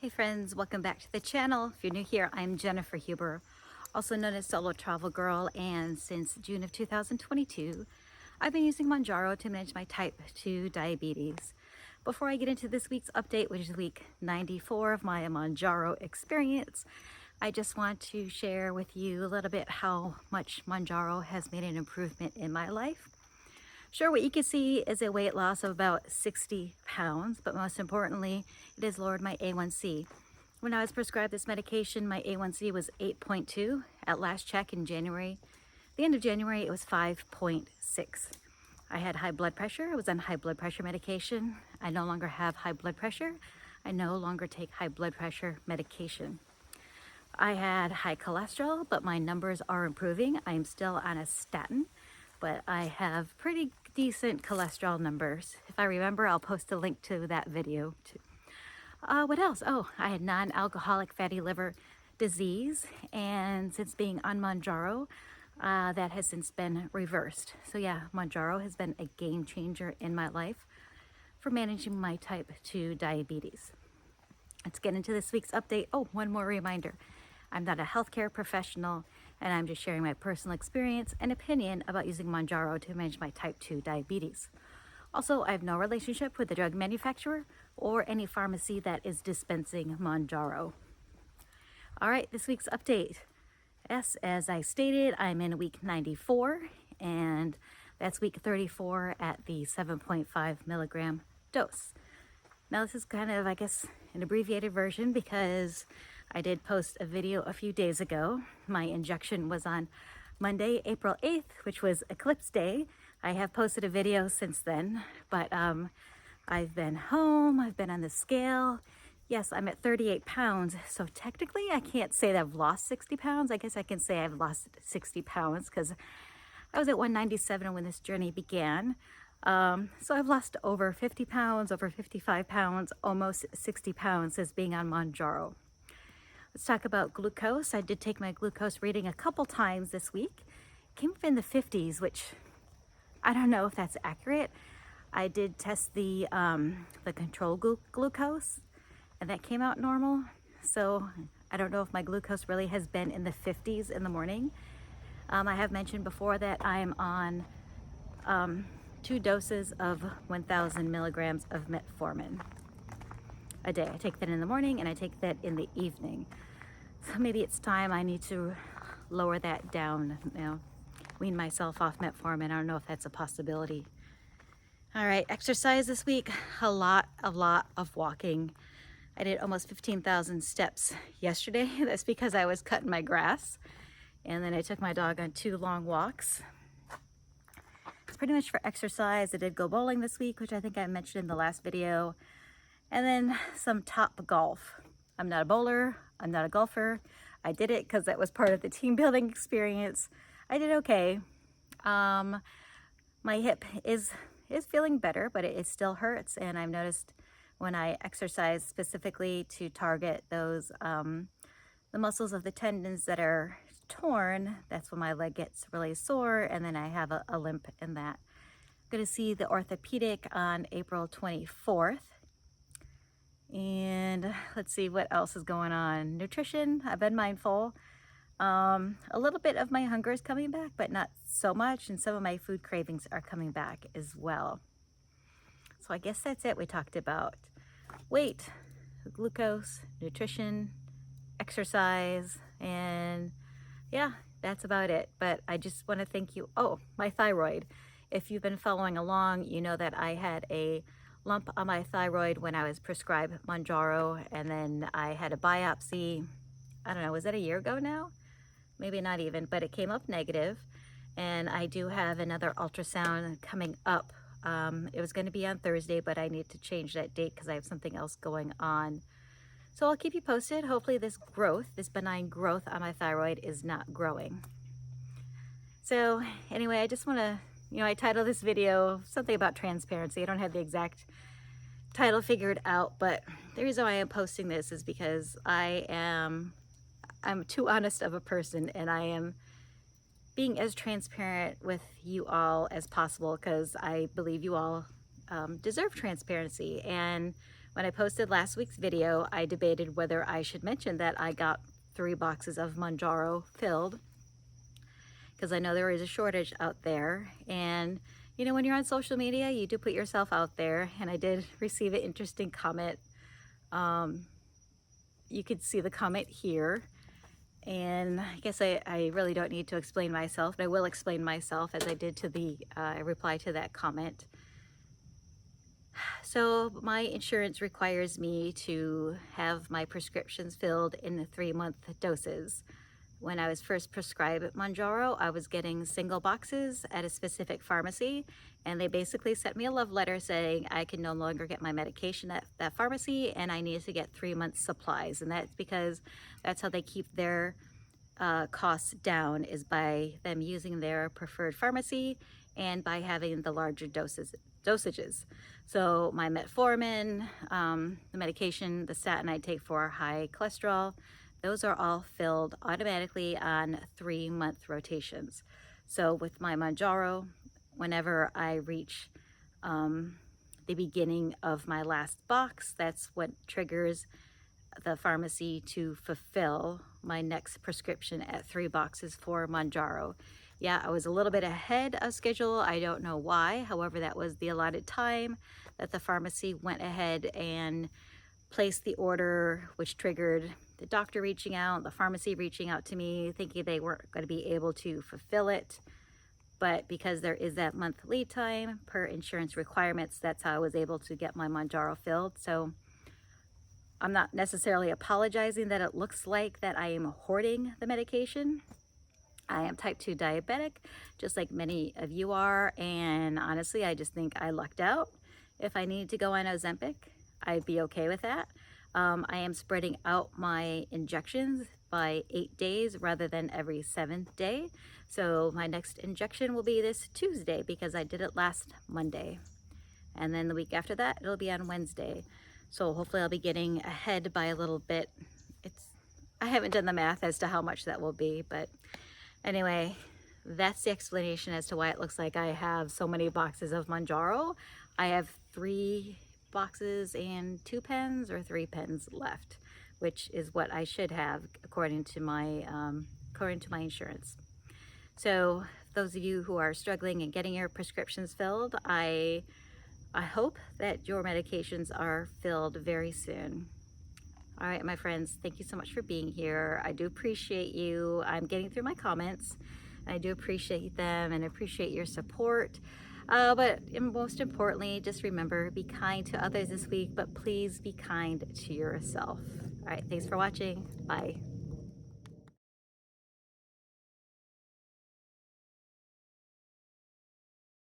Hey friends, welcome back to the channel. If you're new here, I'm Jennifer Huber, also known as Solo Travel Girl, and since June of 2022, I've been using Mounjaro to manage my type 2 diabetes. Before I get into this week's update, which is week 94 of my Mounjaro experience, I just want to share with you a little bit how much Mounjaro has made an improvement in my life. Sure, what you can see is a weight loss of about 60 pounds, but most importantly, it has lowered my A1C. When I was prescribed this medication, my A1C was 8.2. At last check in January, the end of January, it was 5.6. I had high blood pressure. I was on high blood pressure medication. I no longer have high blood pressure. I no longer take high blood pressure medication. I had high cholesterol, but my numbers are improving. I am still on a statin, but I have pretty decent cholesterol numbers. If I remember, I'll post a link to that video too. What else? Oh, I had non-alcoholic fatty liver disease, and since being on Mounjaro, that has since been reversed. So yeah, Mounjaro has been a game changer in my life for managing my type 2 diabetes. Let's get into this week's update. Oh, one more reminder. I'm not a healthcare professional, and I'm just sharing my personal experience and opinion about using Mounjaro to manage my type 2 diabetes. Also, I have no relationship with the drug manufacturer or any pharmacy that is dispensing Mounjaro. All right, this week's update. Yes, as I stated, I'm in week 94, and that's week 34 at the 7.5 milligram dose. Now this is kind of, I guess, an abbreviated version because I did post a video a few days ago. My injection was on Monday, April 8th, which was Eclipse Day. I have posted a video since then, but I've been home, I've been on the scale. Yes, I'm at 38 pounds, so technically I can't say that I've lost 60 pounds. I guess I can say I've lost 60 pounds because I was at 197 when this journey began. So I've lost over 50 pounds, over 55 pounds, almost 60 pounds since being on Mounjaro. Let's talk about glucose. I did take my glucose reading a couple times this week. It came up in the 50s, which I don't know if that's accurate. I did test the control glucose, and that came out normal. So I don't know if my glucose really has been in the 50s in the morning. I have mentioned before that I'm on 2 doses of 1,000 milligrams of metformin a day. I take that in the morning and I take that in the evening. So maybe it's time I need to lower that down, wean myself off metformin. I don't know if that's a possibility. All right, exercise this week, a lot of walking. I did almost 15,000 steps yesterday. That's because I was cutting my grass. And then I took my dog on 2 long walks. It's pretty much for exercise. I did go bowling this week, which I think I mentioned in the last video. And then some top golf. I'm not a bowler, I'm not a golfer. I did it because that was part of the team building experience. I did okay. My hip is feeling better, but it still hurts. And I've noticed when I exercise specifically to target those, the muscles of the tendons that are torn, that's when my leg gets really sore, and then I have a limp in that. I'm going to see the orthopedic on April 24th. And let's see what else is going on. Nutrition, I've been mindful. A little bit of my hunger is coming back, but not so much. And some of my food cravings are coming back as well. So I guess that's it. We talked about weight, glucose, nutrition, exercise, and yeah, that's about it. But I just want to thank you. Oh, my thyroid. If you've been following along, you know that I had a lump on my thyroid when I was prescribed Mounjaro, and then I had a biopsy. I don't know, was that a year ago now? Maybe not even, but it came up negative. And I do have another ultrasound coming up. It was going to be on Thursday, but I need to change that date because I have something else going on. So I'll keep you posted. Hopefully this growth, this benign growth on my thyroid is not growing. So anyway, I just want to, I titled this video something about transparency. I don't have the exact title figured out, but the reason why I'm posting this is because I'm too honest of a person, and I am being as transparent with you all as possible because I believe you all deserve transparency. And When I posted last week's video, I debated whether I should mention that I got 3 boxes of Mounjaro filled, because I know there is a shortage out there. And you know, when you're on social media, you do put yourself out there, and I did receive an interesting comment. You could see the comment here, and I guess I really don't need to explain myself, but I will explain myself as I did to the reply to that comment. So my insurance requires me to have my prescriptions filled in 3-month doses. When I was first prescribed Mounjaro, I was getting single boxes at a specific pharmacy, and they basically sent me a love letter saying I can no longer get my medication at that pharmacy and I needed to get 3 months supplies. And that's because that's how they keep their costs down, is by them using their preferred pharmacy and by having the larger dosages. So my metformin, the medication, the statin I take for high cholesterol, those are all filled automatically on 3-month rotations. So with my Mounjaro, whenever I reach the beginning of my last box, that's what triggers the pharmacy to fulfill my next prescription at 3 boxes for Mounjaro. Yeah, I was a little bit ahead of schedule. I don't know why. However, that was the allotted time that the pharmacy went ahead and placed the order, which triggered the doctor reaching out, the pharmacy reaching out to me, thinking they weren't going to be able to fulfill it. But because there is that month lead time per insurance requirements, that's how I was able to get my Mounjaro filled. So I'm not necessarily apologizing that it looks like that I am hoarding the medication. I am type 2 diabetic, just like many of you are, and honestly, I just think I lucked out. If I need to go on Ozempic, I'd be okay with that. I am spreading out my injections by 8 days rather than every 7th day. So my next injection will be this Tuesday because I did it last Monday. And then the week after that, it'll be on Wednesday. So hopefully I'll be getting ahead by a little bit. I haven't done the math as to how much that will be, but anyway, that's the explanation as to why it looks like I have so many boxes of Mounjaro. I have 3 boxes and 2 pens or 3 pens left, which is what I should have according to my insurance. So those of you who are struggling and getting your prescriptions filled, I hope that your medications are filled very soon. All right, my friends, thank you so much for being here. I do appreciate you. I'm getting through my comments. I do appreciate them and appreciate your support. But most importantly, just remember, be kind to others this week, but please be kind to yourself. All right, thanks for watching. Bye.